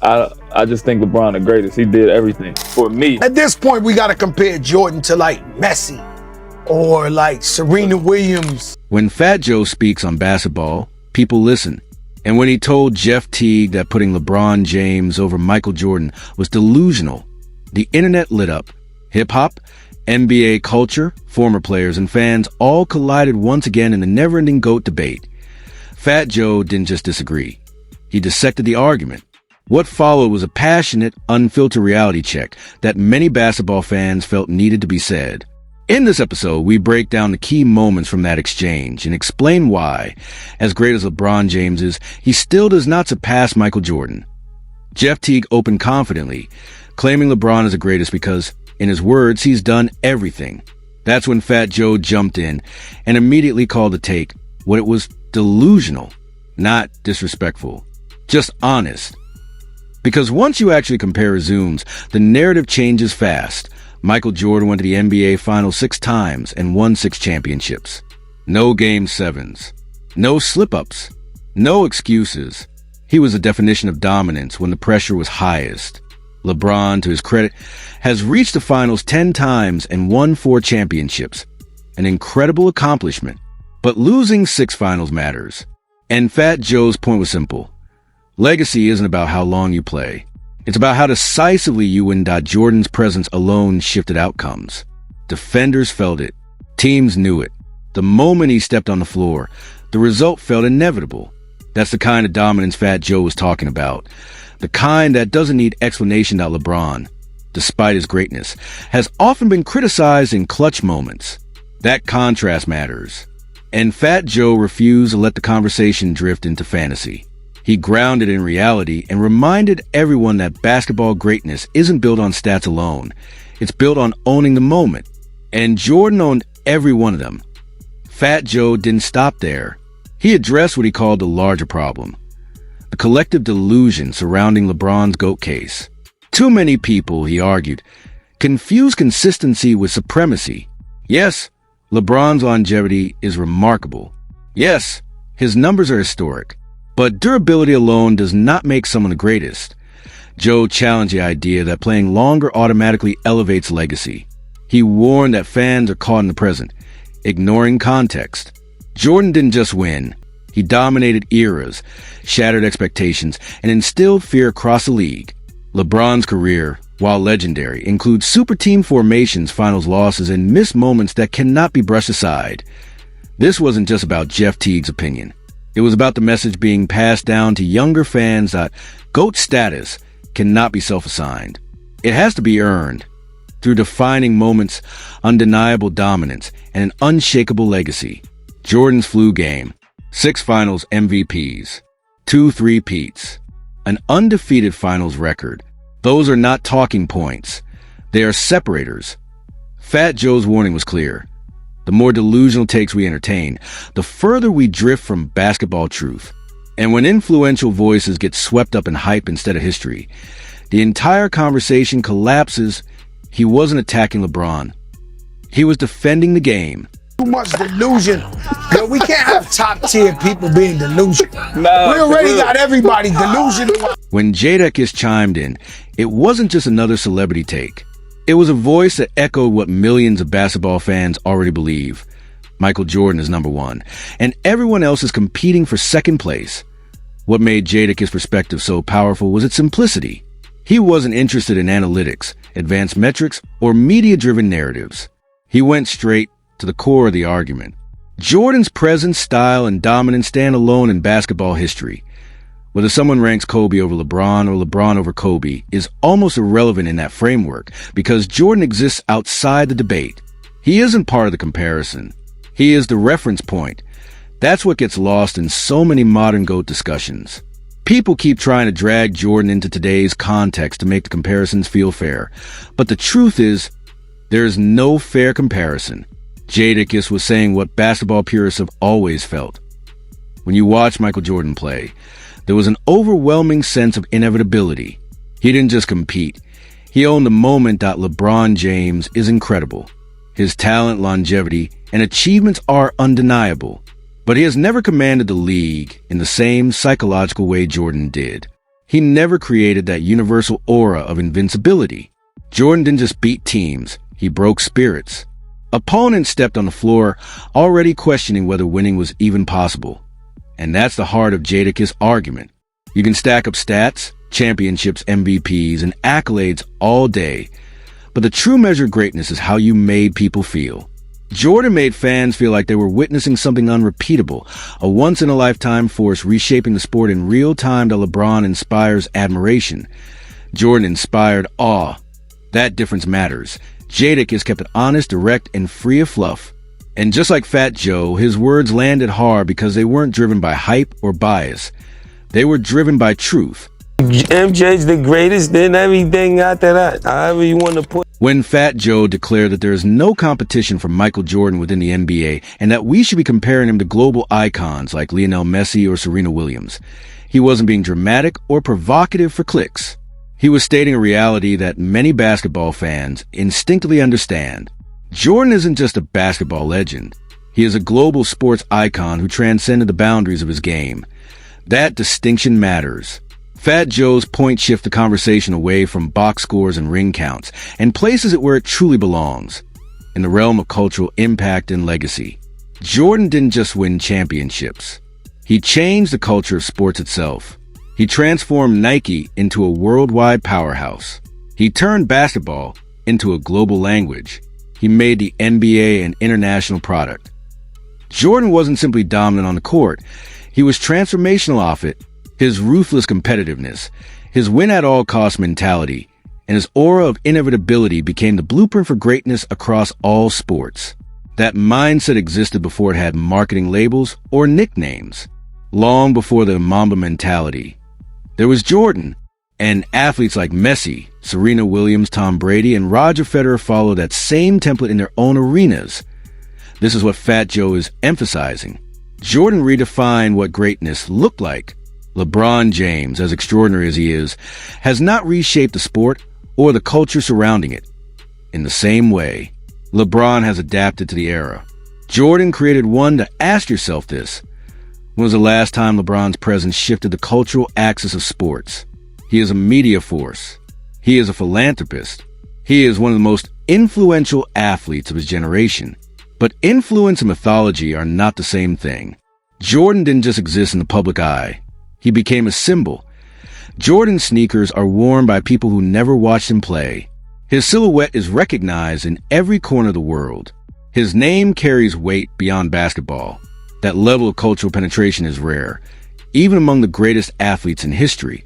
I just think LeBron the greatest. He did everything for me. At this point, we got to compare Jordan to like Messi or like Serena Williams. When Fat Joe speaks on basketball, people listen. And when he told Jeff Teague that putting LeBron James over Michael Jordan was delusional, the internet lit up. Hip-hop, NBA culture, former players, and fans all collided once again in the never-ending GOAT debate. Fat Joe didn't just disagree. He dissected the argument. What followed was a passionate, unfiltered reality check that many basketball fans felt needed to be said. In this episode, we break down the key moments from that exchange and explain why, as great as LeBron James is, he still does not surpass Michael Jordan. Jeff Teague opened confidently, claiming LeBron is the greatest because, in his words, he's done everything. That's when Fat Joe jumped in and immediately called the take what it was: delusional, not disrespectful, just honest. Because once you actually compare zooms, the narrative changes fast. Michael Jordan went to the NBA Finals 6 times and won 6 championships. No Game 7s. No slip-ups. No excuses. He was the definition of dominance when the pressure was highest. LeBron, to his credit, has reached the Finals 10 times and won 4 championships. An incredible accomplishment. But losing 6 finals matters. And Fat Joe's point was simple. Legacy isn't about how long you play. It's about how decisively you win. Jordan's presence alone shifted outcomes. Defenders felt it. Teams knew it. The moment he stepped on the floor, the result felt inevitable. That's the kind of dominance Fat Joe was talking about. The kind that doesn't need explanation. LeBron, despite his greatness, has often been criticized in clutch moments. That contrast matters. And Fat Joe refused to let the conversation drift into fantasy. He grounded in reality and reminded everyone that basketball greatness isn't built on stats alone. It's built on owning the moment. And Jordan owned every one of them. Fat Joe didn't stop there. He addressed what he called the larger problem: the collective delusion surrounding LeBron's GOAT case. Too many people, he argued, confuse consistency with supremacy. Yes, LeBron's longevity is remarkable. Yes, his numbers are historic. But durability alone does not make someone the greatest. Joe challenged the idea that playing longer automatically elevates legacy. He warned that fans are caught in the present, ignoring context. Jordan didn't just win. He dominated eras, shattered expectations, and instilled fear across the league. LeBron's career, while legendary, includes super team formations, finals losses, and missed moments that cannot be brushed aside. This wasn't just about Jeff Teague's opinion. It was about the message being passed down to younger fans that GOAT status cannot be self-assigned. It has to be earned through defining moments, undeniable dominance, and an unshakable legacy. Jordan's flu game, 6 finals MVPs, 2 three-peats, an undefeated finals record. Those are not talking points. They are separators. Fat Joe's warning was clear. The more delusional takes we entertain, the further we drift from basketball truth. And when influential voices get swept up in hype instead of history, the entire conversation collapses. He wasn't attacking LeBron. He was defending the game. Too much delusion. Yo, we can't have top-tier people being delusional. Nah, we already got everybody delusional. When Jadakiss chimed in, it wasn't just another celebrity take. It was a voice that echoed what millions of basketball fans already believe. Michael Jordan is number 1, and everyone else is competing for second place. What made Jadakiss' perspective so powerful was its simplicity. He wasn't interested in analytics, advanced metrics, or media-driven narratives. He went straight to the core of the argument. Jordan's presence, style, and dominance stand alone in basketball history. Whether someone ranks Kobe over LeBron or LeBron over Kobe is almost irrelevant in that framework because Jordan exists outside the debate. He isn't part of the comparison. He is the reference point. That's what gets lost in so many modern GOAT discussions. People keep trying to drag Jordan into today's context to make the comparisons feel fair. But the truth is, there is no fair comparison. Jadakiss was saying what basketball purists have always felt. When you watch Michael Jordan play, there was an overwhelming sense of inevitability. He didn't just compete. He owned the moment. LeBron James is incredible. His talent, longevity, and achievements are undeniable. But he has never commanded the league in the same psychological way Jordan did. He never created that universal aura of invincibility. Jordan didn't just beat teams, he broke spirits. Opponents stepped on the floor, already questioning whether winning was even possible. And that's the heart of Jadakiss' argument. You can stack up stats, championships, MVPs, and accolades all day, but the true measure of greatness is how you made people feel. Jordan made fans feel like they were witnessing something unrepeatable, a once-in-a-lifetime force reshaping the sport in real time that LeBron inspires admiration. Jordan inspired awe. That difference matters. Jadakiss kept it honest, direct, and free of fluff. And just like Fat Joe, his words landed hard because they weren't driven by hype or bias. They were driven by truth. MJ's the greatest, then everything after that, however you want to put. When Fat Joe declared that there is no competition for Michael Jordan within the NBA and that we should be comparing him to global icons like Lionel Messi or Serena Williams, he wasn't being dramatic or provocative for clicks. He was stating a reality that many basketball fans instinctively understand. Jordan isn't just a basketball legend. He is a global sports icon who transcended the boundaries of his game. That distinction matters. Fat Joe's point shifts the conversation away from box scores and ring counts and places it where it truly belongs, in the realm of cultural impact and legacy. Jordan didn't just win championships. He changed the culture of sports itself. He transformed Nike into a worldwide powerhouse. He turned basketball into a global language. He made the NBA an international product. Jordan wasn't simply dominant on the court. He was transformational off it. His ruthless competitiveness, his win-at-all-cost mentality, and his aura of inevitability became the blueprint for greatness across all sports. That mindset existed before it had marketing labels or nicknames, long before the Mamba mentality. There was Jordan, and athletes like Messi, Serena Williams, Tom Brady, and Roger Federer followed that same template in their own arenas. This is what Fat Joe is emphasizing. Jordan redefined what greatness looked like. LeBron James, as extraordinary as he is, has not reshaped the sport or the culture surrounding it. In the same way, LeBron has adapted to the era. Jordan created one to ask yourself this. When was the last time LeBron's presence shifted the cultural axis of sports? He is a media force. He is a philanthropist. He is one of the most influential athletes of his generation. But influence and mythology are not the same thing. Jordan didn't just exist in the public eye. He became a symbol. Jordan's sneakers are worn by people who never watched him play. His silhouette is recognized in every corner of the world. His name carries weight beyond basketball. That level of cultural penetration is rare, even among the greatest athletes in history.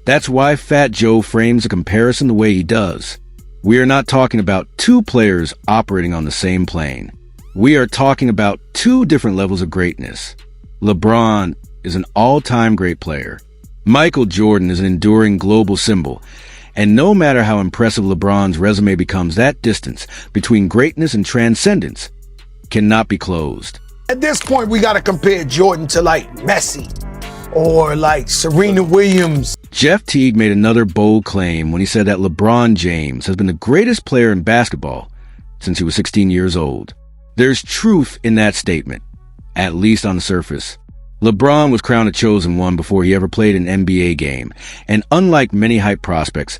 That's why Fat Joe frames a comparison the way he does. We are not talking about two players operating on the same plane. We are talking about two different levels of greatness. LeBron is an all-time great player. Michael Jordan is an enduring global symbol. And no matter how impressive LeBron's resume becomes, that distance between greatness and transcendence cannot be closed. At this point, we got to compare Jordan to like Messi or like Serena Williams. Jeff Teague made another bold claim when he said that LeBron James has been the greatest player in basketball since he was 16 years old. There's truth in that statement, at least on the surface. LeBron was crowned a chosen one before he ever played an NBA game, and unlike many hype prospects,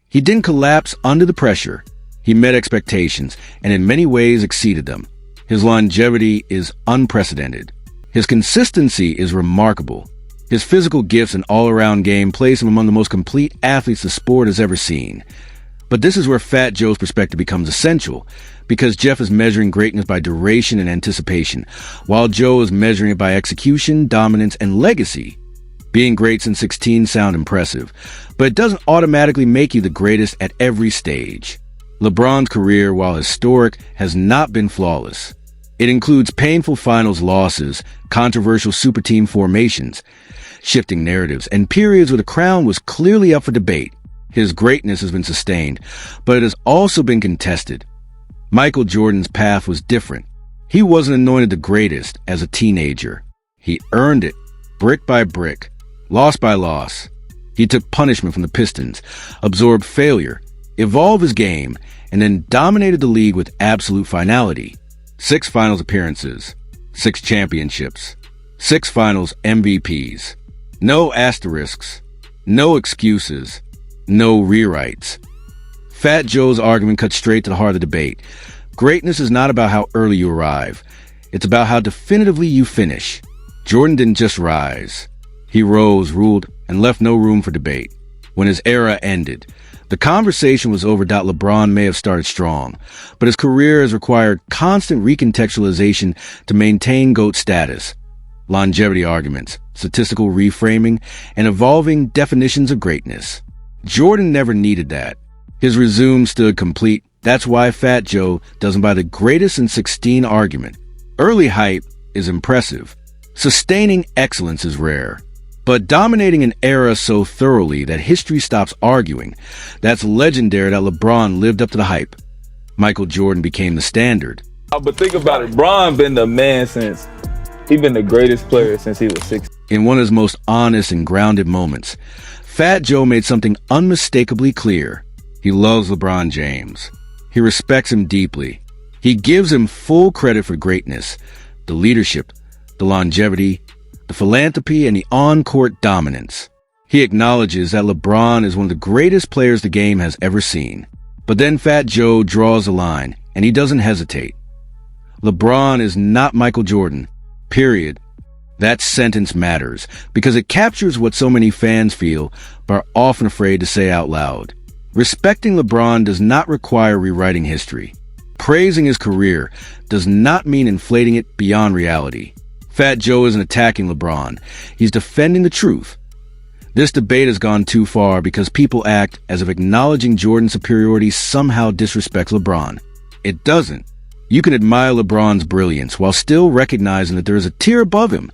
he didn't collapse under the pressure. He met expectations, and in many ways exceeded them. His longevity is unprecedented. His consistency is remarkable. His physical gifts and all-around game place him among the most complete athletes the sport has ever seen. But this is where Fat Joe's perspective becomes essential, because Jeff is measuring greatness by duration and anticipation, while Joe is measuring it by execution, dominance, and legacy. Being great since 16 sounds impressive, but it doesn't automatically make you the greatest at every stage. LeBron's career, while historic, has not been flawless. It includes painful finals losses, controversial super team formations, shifting narratives, and periods where the crown was clearly up for debate. His greatness has been sustained, but it has also been contested. Michael Jordan's path was different. He wasn't anointed the greatest as a teenager. He earned it, brick by brick, loss by loss. He took punishment from the Pistons, absorbed failure, evolved his game, and then dominated the league with absolute finality. 6 finals appearances, 6 championships, 6 finals MVPs. No asterisks, No excuses. No rewrites. Fat Joe's argument cut straight to the heart of the debate. Greatness is not about how early you arrive. It's about how definitively you finish. Jordan didn't just rise. He rose, ruled, and left no room for debate. When his era ended, the conversation was over. LeBron may have started strong, but his career has required constant recontextualization to maintain GOAT status. Longevity arguments, statistical reframing, and evolving definitions of greatness. Jordan never needed that. His resume stood complete. That's why Fat Joe doesn't buy the greatest in 16 argument. Early hype is impressive. Sustaining excellence is rare. But dominating an era so thoroughly that history stops arguing, that's legendary. That LeBron lived up to the hype. Michael Jordan became the standard. But think about it. Bron been the man since he been the greatest player since he was 6. In one of his most honest and grounded moments, Fat Joe made something unmistakably clear. He loves LeBron James. He respects him deeply. He gives him full credit for greatness, the leadership, the longevity, the philanthropy, and the on-court dominance. He acknowledges that LeBron is one of the greatest players the game has ever seen. But then Fat Joe draws a line, and he doesn't hesitate. LeBron is not Michael Jordan. Period. That sentence matters because it captures what so many fans feel but are often afraid to say out loud. Respecting LeBron does not require rewriting history. Praising his career does not mean inflating it beyond reality. Fat Joe isn't attacking LeBron. He's defending the truth. This debate has gone too far because people act as if acknowledging Jordan's superiority somehow disrespects LeBron. It doesn't. You can admire LeBron's brilliance while still recognizing that there is a tier above him,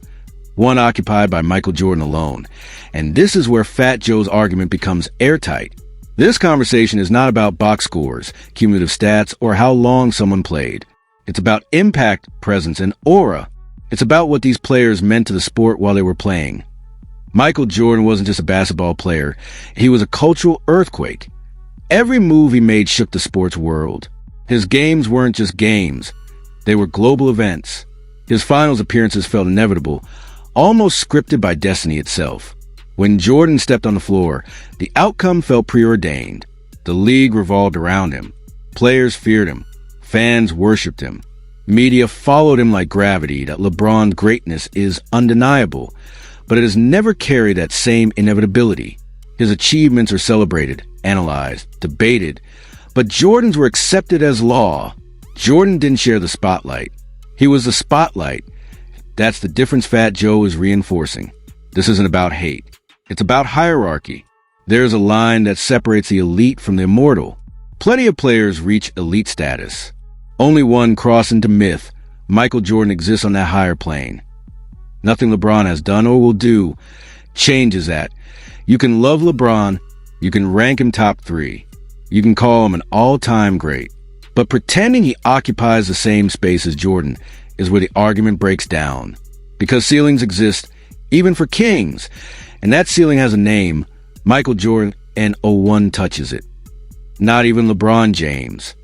one occupied by Michael Jordan alone. And this is where Fat Joe's argument becomes airtight. This conversation is not about box scores, cumulative stats, or how long someone played. It's about impact, presence, and aura. It's about what these players meant to the sport while they were playing. Michael Jordan wasn't just a basketball player. He was a cultural earthquake. Every move he made shook the sports world. His games weren't just games. They were global events. His finals appearances felt inevitable, almost scripted by destiny itself. When Jordan stepped on the floor, the outcome felt preordained. The league revolved around him. Players feared him. Fans worshipped him. Media followed him like gravity. That LeBron's greatness is undeniable, but it has never carried that same inevitability. His achievements are celebrated, analyzed, debated, but Jordan's were accepted as law. Jordan didn't share the spotlight. He was the spotlight. That's the difference Fat Joe is reinforcing. This isn't about hate. It's about hierarchy. There's a line that separates the elite from the immortal. Plenty of players reach elite status. Only one cross into myth. Michael Jordan exists on that higher plane. Nothing LeBron has done or will do changes that. You can love LeBron. You can rank him top 3. You can call him an all-time great. But pretending he occupies the same space as Jordan is where the argument breaks down. Because ceilings exist, even for kings. And that ceiling has a name. Michael Jordan, and 01 touches it. Not even LeBron James.